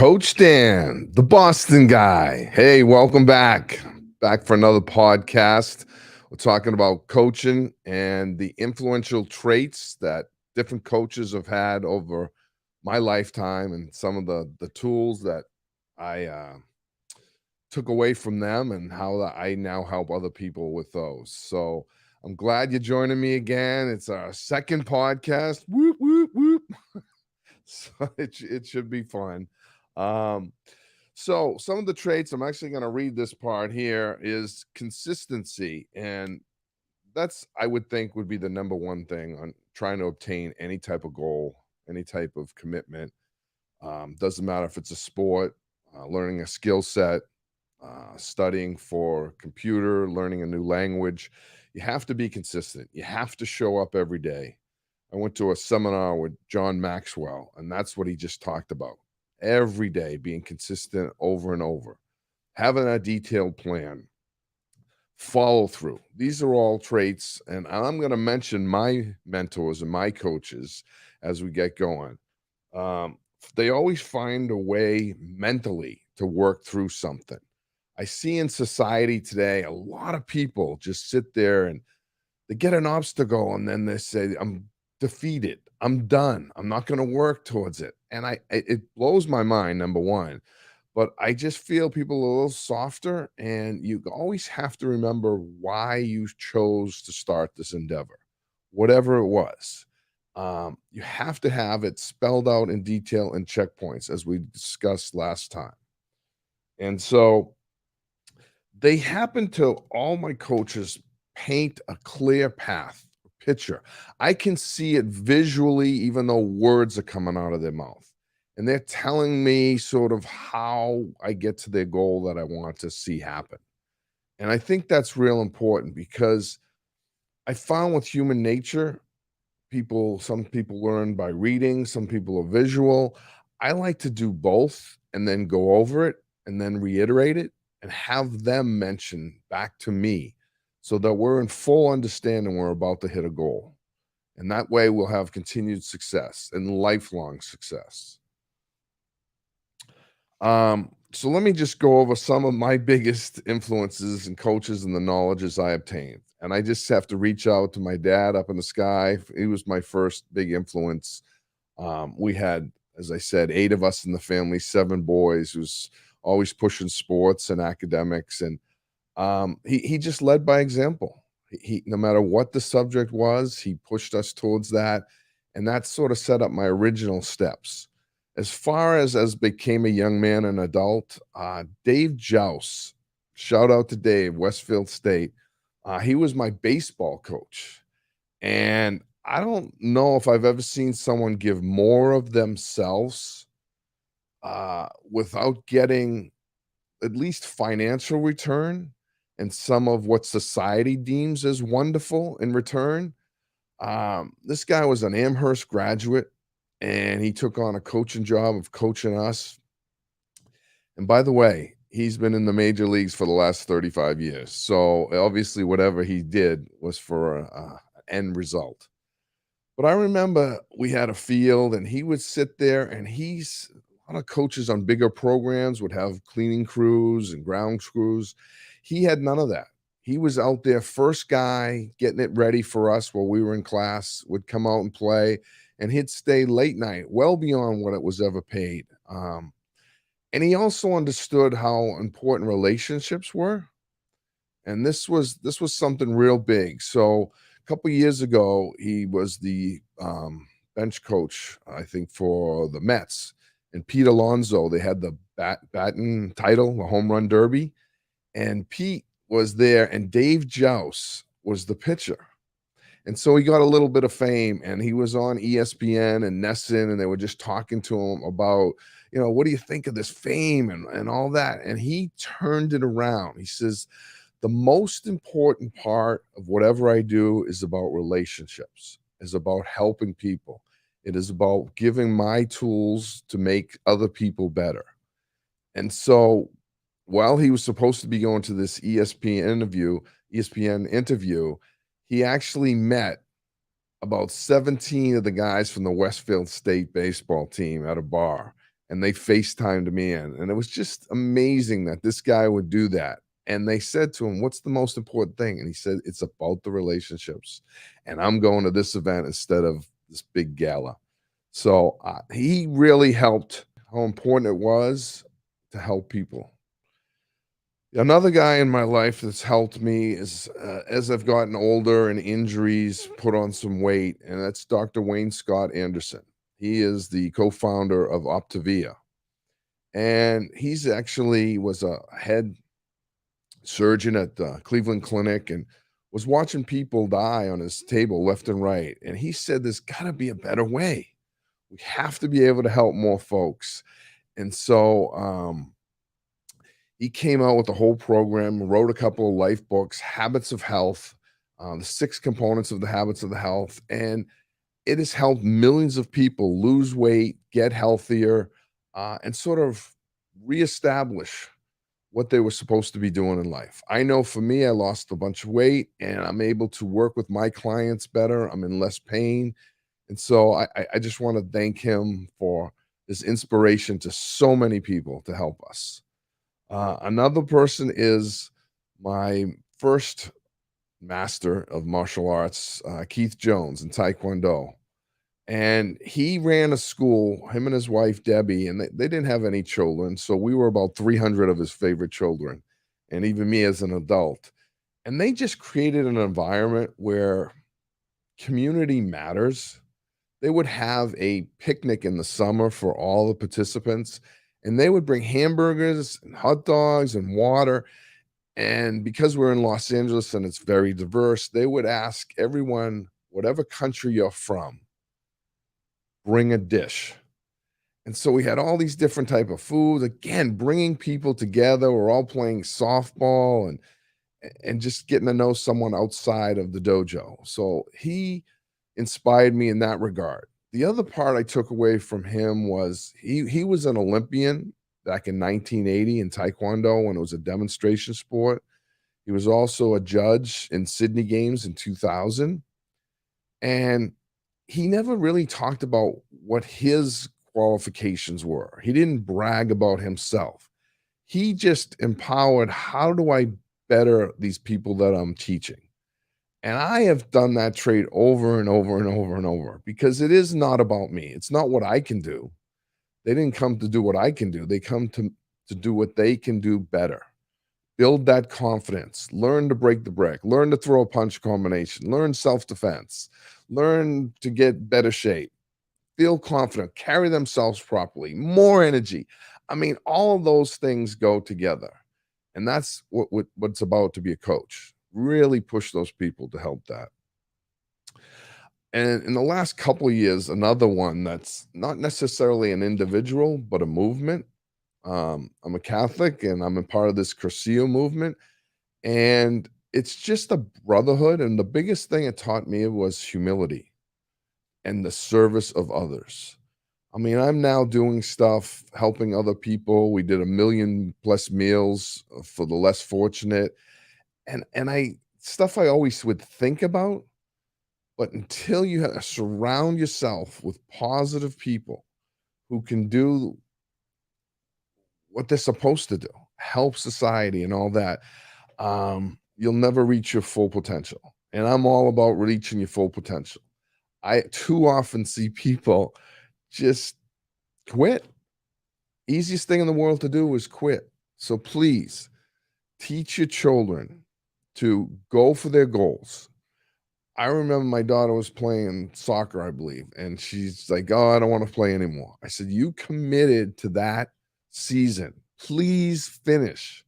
Coach Dan, the Boston guy. Hey, welcome back. Back for another podcast. We're talking about coaching and the influential traits that different coaches have had over my lifetime and some of the tools that I took away from them and how I now help other people with those. So I'm glad you're joining me again. It's our second podcast. Whoop, whoop, whoop. So it should be fun. Um, so some of the traits I'm actually going to read this part here is consistency, and that's I would think would be the number one thing on trying to obtain any type of goal, any type of commitment. Doesn't matter if it's a sport, learning a skill set, studying for computer, learning a new language. You have to be consistent. You have to show up every day. I went to a seminar with John Maxwell, and that's what he just talked about. Every day being consistent over and over, having a detailed plan, follow through. These are all traits, and I'm going to mention my mentors and my coaches as we get going. Um, they always find a way mentally to work through something. I see in society today a lot of people just sit there and they get an obstacle and then they say, I'm defeated. I'm done. I'm not going to work towards it. And it blows my mind, number one. But I just feel people a little softer, and you always have to remember why you chose to start this endeavor, whatever it was. You have to have it spelled out in detail and checkpoints, as we discussed last time. And so they happen to all my coaches paint a clear path, picture. I can see it visually, even though words are coming out of their mouth. And they're telling me sort of how I get to their goal that I want to see happen. And I think that's real important because I found with human nature, some people learn by reading, some people are visual. I like to do both and then go over it and then reiterate it and have them mention back to me so that we're in full understanding we're about to hit a goal. And that way we'll have continued success and lifelong success. So let me just go over some of my biggest influences and coaches and the knowledges I obtained. And I just have to reach out to my dad up in the sky. He was my first big influence. We had, as I said, 8 of us in the family, 7 boys, who's always pushing sports and academics. And he just led by example. He no matter what the subject was, he pushed us towards that. And that sort of set up my original steps. As far as became a young man and adult, Dave Jouse, shout out to Dave, Westfield State. He was my baseball coach. And I don't know if I've ever seen someone give more of themselves without getting at least financial return and some of what society deems as wonderful in return. This guy was an Amherst graduate, and he took on a coaching job of coaching us. And by the way, he's been in the major leagues for the last 35 years. So obviously, whatever he did was for an end result. But I remember we had a field, and he would sit there, and a lot of coaches on bigger programs would have cleaning crews and ground crews. He had none of that. He was out there, first guy, getting it ready for us while we were in class, would come out and play, and he'd stay late night, well beyond what it was ever paid. And he also understood how important relationships were. And this was something real big. So a couple years ago, he was the bench coach, I think, for the Mets. And Pete Alonso, they had the batting title, the home run derby. And Pete was there, and Dave Jouse was the pitcher. And so he got a little bit of fame, and he was on ESPN and Nesson, and they were just talking to him about, what do you think of this fame and all that? And he turned it around. He says, the most important part of whatever I do is about relationships, is about helping people. It is about giving my tools to make other people better. And so while he was supposed to be going to this ESPN interview, he actually met about 17 of the guys from the Westfield State baseball team at a bar. and they FaceTimed me in. And it was just amazing that this guy would do that. And they said to him, "What's the most important thing?" And he said, "It's about the relationships. And I'm going to this event instead of this big gala." So he really helped how important it was to help people. Another guy in my life that's helped me is as I've gotten older and injuries put on some weight, and that's Dr. Wayne Scott Anderson. He is the co-founder of Optavia, and he's actually was a head surgeon at the Cleveland Clinic and was watching people die on his table left and right. And he said, "There's got to be a better way. We have to be able to help more folks." And so he came out with a whole program, wrote a couple of life books, Habits of Health, the 6 components of the habits of the health. And it has helped millions of people lose weight, get healthier, and sort of reestablish what they were supposed to be doing in life. I know for me, I lost a bunch of weight and I'm able to work with my clients better. I'm in less pain. And so I just want to thank him for his inspiration to so many people to help us. Another person is my first master of martial arts, Keith Jones in Taekwondo. And he ran a school, him and his wife, Debbie, and they didn't have any children. So we were about 300 of his favorite children, and even me as an adult. And they just created an environment where community matters. They would have a picnic in the summer for all the participants, and they would bring hamburgers and hot dogs and water. And because we're in Los Angeles and it's very diverse, they would ask everyone, whatever country you're from, bring a dish. And so we had all these different type of foods, again, bringing people together. We're all playing softball and just getting to know someone outside of the dojo. So he inspired me in that regard. The other part I took away from him was he was an Olympian back in 1980 in Taekwondo when it was a demonstration sport. He was also a judge in Sydney Games in 2000. And he never really talked about what his qualifications were. He didn't brag about himself. He just empowered, how do I better these people that I'm teaching? And I have done that trait over and over and over and over because it is not about me. It's not what I can do. They didn't come to do what I can do. They come to do what they can do better. Build that confidence. Learn to break the brick. Learn to throw a punch combination. Learn self-defense. Learn to get better shape. Feel confident. Carry themselves properly. More energy. I mean, all of those things go together. And that's what it's about to be a coach. Really push those people to help that. And in the last couple of years, another one that's not necessarily an individual, but a movement. I'm a Catholic and I'm a part of this Cursillo movement. And it's just a brotherhood. And the biggest thing it taught me was humility and the service of others. I mean, I'm now doing stuff, helping other people. We did 1 million+ meals for the less fortunate. And I stuff I always would think about, but until you surround yourself with positive people who can do what they're supposed to do, help society and all that, you'll never reach your full potential. And I'm all about reaching your full potential. I too often see people just quit. Easiest thing in the world to do is quit. So please teach your children to go for their goals. I remember my daughter was playing soccer, I believe, and she's like, "Oh, I don't want to play anymore." I said, "You committed to that season. Please finish."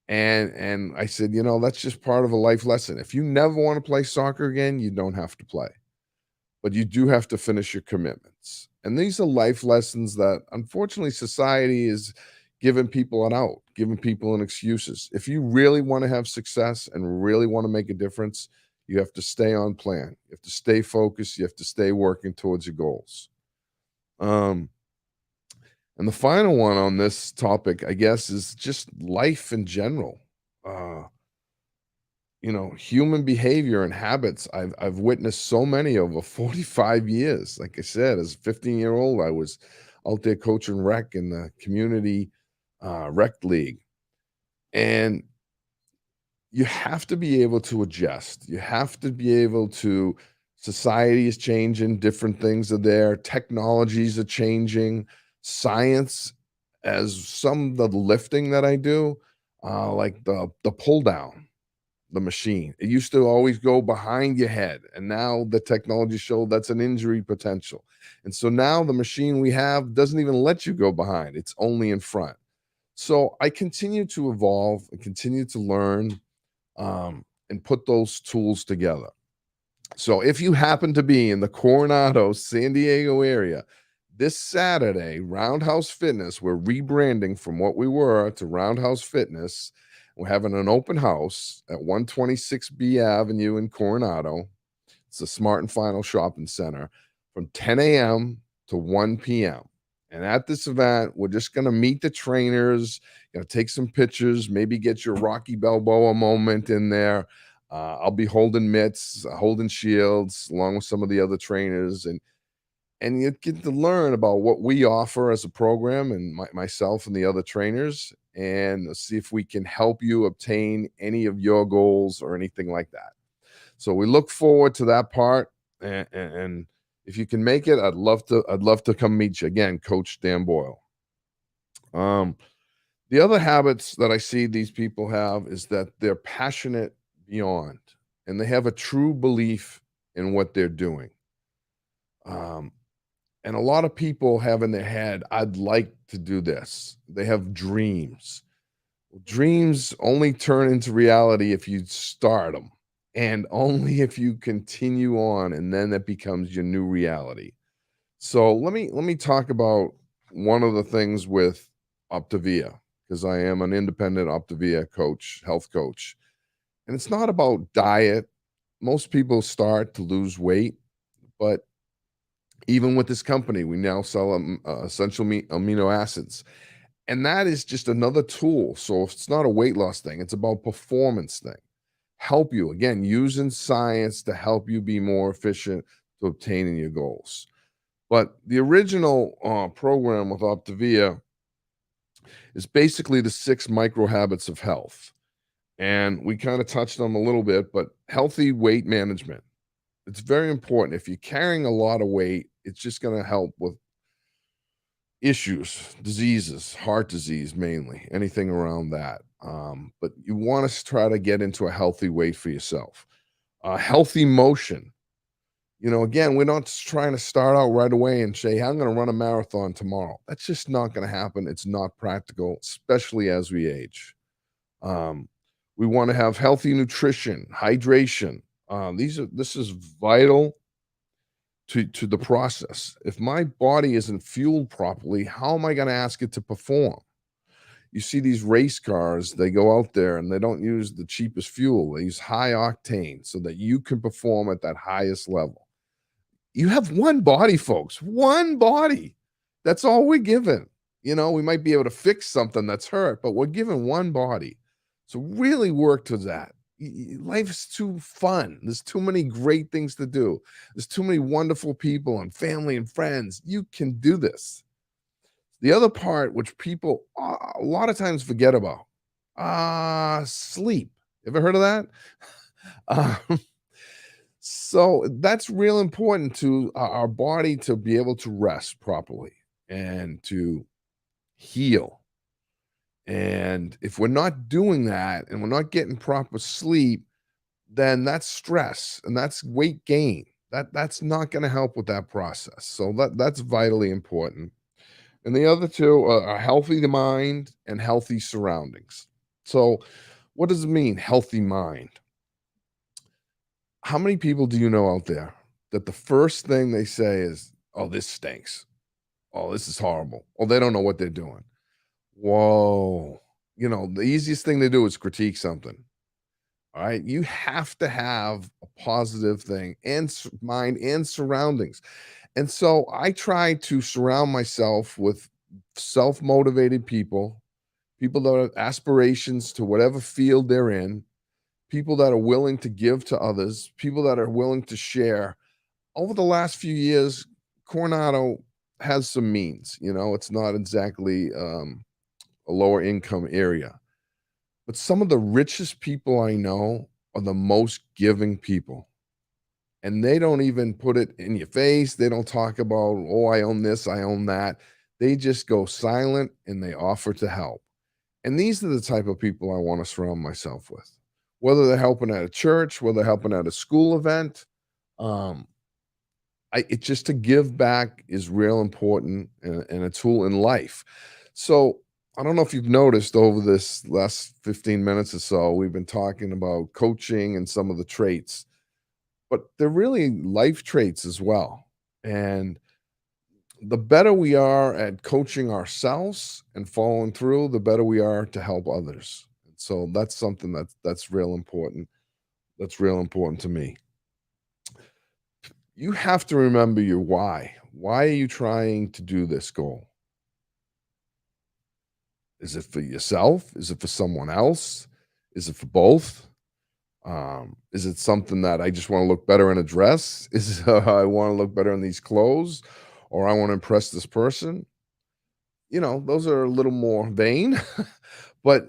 And I said, "That's just part of a life lesson. If you never want to play soccer again, you don't have to play. But you do have to finish your commitments." And these are life lessons that unfortunately society is giving people an out, giving people an excuses. If you really want to have success and really want to make a difference, you have to stay on plan. You have to stay focused. You have to stay working towards your goals. Um, and the final one on this topic, I guess, is just life in general. Uh, human behavior and habits. I've witnessed so many over 45 years. Like I said, as a 15-year-old, I was out there coaching rec in the community rec league. And you have to be able to adjust. You have to be able to, society is changing, different things are there, technologies are changing, science, as some of the lifting that I do, like the pull down, the machine. It used to always go behind your head, and now the technology showed that's an injury potential. And so now the machine we have doesn't even let you go behind, it's only in front. So I continue to evolve and continue to learn, and put those tools together. So if you happen to be in the Coronado, San Diego area this Saturday, Roundhouse Fitness, we're rebranding from what we were to Roundhouse Fitness. We're having an open house at 126 B Avenue in Coronado. It's the Smart and Final Shopping Center from 10 a.m. to 1 p.m. And at this event, we're just going to meet the trainers, going to take some pictures, maybe get your Rocky Balboa moment in there. I'll be holding mitts, holding shields, along with some of the other trainers, and you get to learn about what we offer as a program, and myself and the other trainers, and see if we can help you obtain any of your goals or anything like that. So we look forward to that part, and if you can make it, I'd love to. I'd love to come meet you again, Coach Dan Boyle. Um, the other habits that I see these people have is that they're passionate beyond, and they have a true belief in what they're doing. Um, and a lot of people have in their head, I'd like to do this. They have dreams. Dreams only turn into reality if you start them, and only if you continue on, and then it becomes your new reality. So let me talk about one of the things with Optavia, because I am an independent Optavia coach, health coach. And it's not about diet. Most people start to lose weight, but even with this company, we now sell essential amino acids. And that is just another tool. So it's not a weight loss thing, it's about performance thing. Help you, again, using science to help you be more efficient to obtaining your goals. But the original program with Optavia is basically the 6 micro habits of health. And we kind of touched on them a little bit, but healthy weight management. It's very important. If you're carrying a lot of weight, it's just going to help with issues, diseases, heart disease mainly, anything around that. But you want to try to get into a healthy weight for yourself. Healthy motion. You know, again, we're not trying to start out right away and say, I'm going to run a marathon tomorrow. That's just not going to happen. It's not practical, especially as we age. Um, we want to have healthy nutrition, hydration. This is vital to the process. If my body isn't fueled properly, how am I going to ask it to perform? You see these race cars, they go out there and they don't use the cheapest fuel. They use high octane so that you can perform at that highest level. You have one body, folks, one body. That's all we're given. You know, we might be able to fix something that's hurt, but we're given one body. So really work to that. Life's too fun. There's too many great things to do. There's too many wonderful people and family and friends. You can do this. The other part, which people a lot of times forget about, sleep. Ever heard of that? Um, so that's real important to our body to be able to rest properly and to heal. And if we're not doing that and we're not getting proper sleep, then that's stress and that's weight gain. That's not going to help with that process. So that's vitally important. And the other two are a healthy mind and healthy surroundings. So, what does it mean, healthy mind? How many people do you know out there that the first thing they say is, oh, this stinks. Oh, this is horrible. Oh, they don't know what they're doing. Whoa. You know, the easiest thing to do is critique something. All right. You have to have a positive thing and mind and surroundings. And so I try to surround myself with self motivated people, people that have aspirations to whatever field they're in, people that are willing to give to others, people that are willing to share. Over the last few years, Coronado has some means. It's not exactly a lower income area. But some of the richest people I know are the most giving people. And they don't even put it in your face. They don't talk about, oh, I own this, I own that. They just go silent and they offer to help. And these are the type of people I want to surround myself with. Whether they're helping at a church, whether they're helping at a school event, um, it's just to give back is real important and a tool in life. So I don't know if you've noticed over this last 15 minutes or so, we've been talking about coaching and some of the traits, but they're really life traits as well. And the better we are at coaching ourselves and following through, the better we are to help others. So that's something that's real important. That's real important to me. You have to remember your why. Why are you trying to do this goal? Is it for yourself? Is it for someone else? Is it for both? Is it something that I just want to look better in a dress? Is it, I want to look better in these clothes, or I want to impress this person? Those are a little more vain, but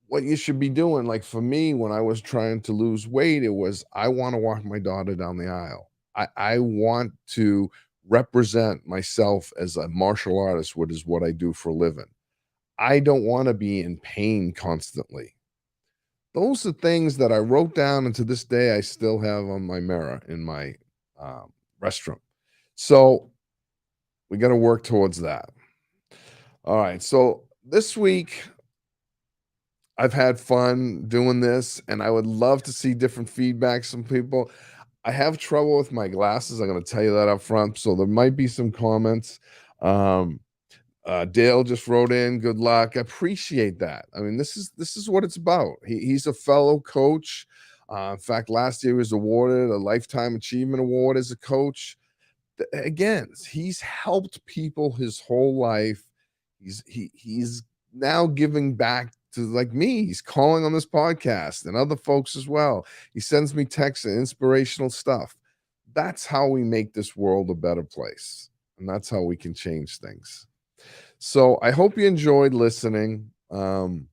what you should be doing, like for me, when I was trying to lose weight, it was I want to walk my daughter down the aisle. I want to represent myself as a martial artist, which is what I do for a living. I don't want to be in pain constantly. Those are things that I wrote down, and to this day, I still have on my mirror in my restroom. So we got to work towards that. All right. So this week, I've had fun doing this, and I would love to see different feedbacks from people. I have trouble with my glasses. I'm going to tell you that up front. So there might be some comments. Um, Dale just wrote in, "Good luck." I appreciate that. I mean, this is what it's about. He's a fellow coach. In fact, last year he was awarded a lifetime achievement award as a coach. Again, he's helped people his whole life. He's now giving back to like me. He's calling on this podcast and other folks as well. He sends me texts and inspirational stuff. That's how we make this world a better place, and that's how we can change things. So I hope you enjoyed listening. I'm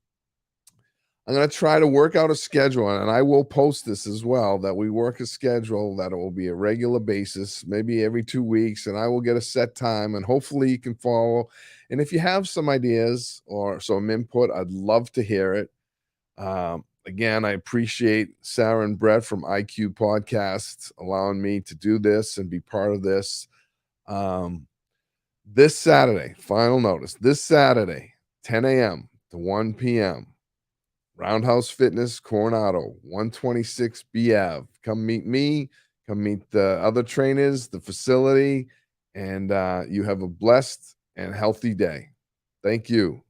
going to try to work out a schedule, and I will post this as well, that we work a schedule that it will be a regular basis, maybe every 2 weeks, and I will get a set time, and hopefully you can follow. And if you have some ideas or some input, I'd love to hear it. Again, I appreciate Sarah and Brett from IQ Podcasts allowing me to do this and be part of this. This Saturday, final notice, this Saturday, 10 a.m. to 1 p.m., Roundhouse Fitness, Coronado, 126 B Ave. Come meet me, come meet the other trainers, the facility, and you have a blessed and healthy day. Thank you.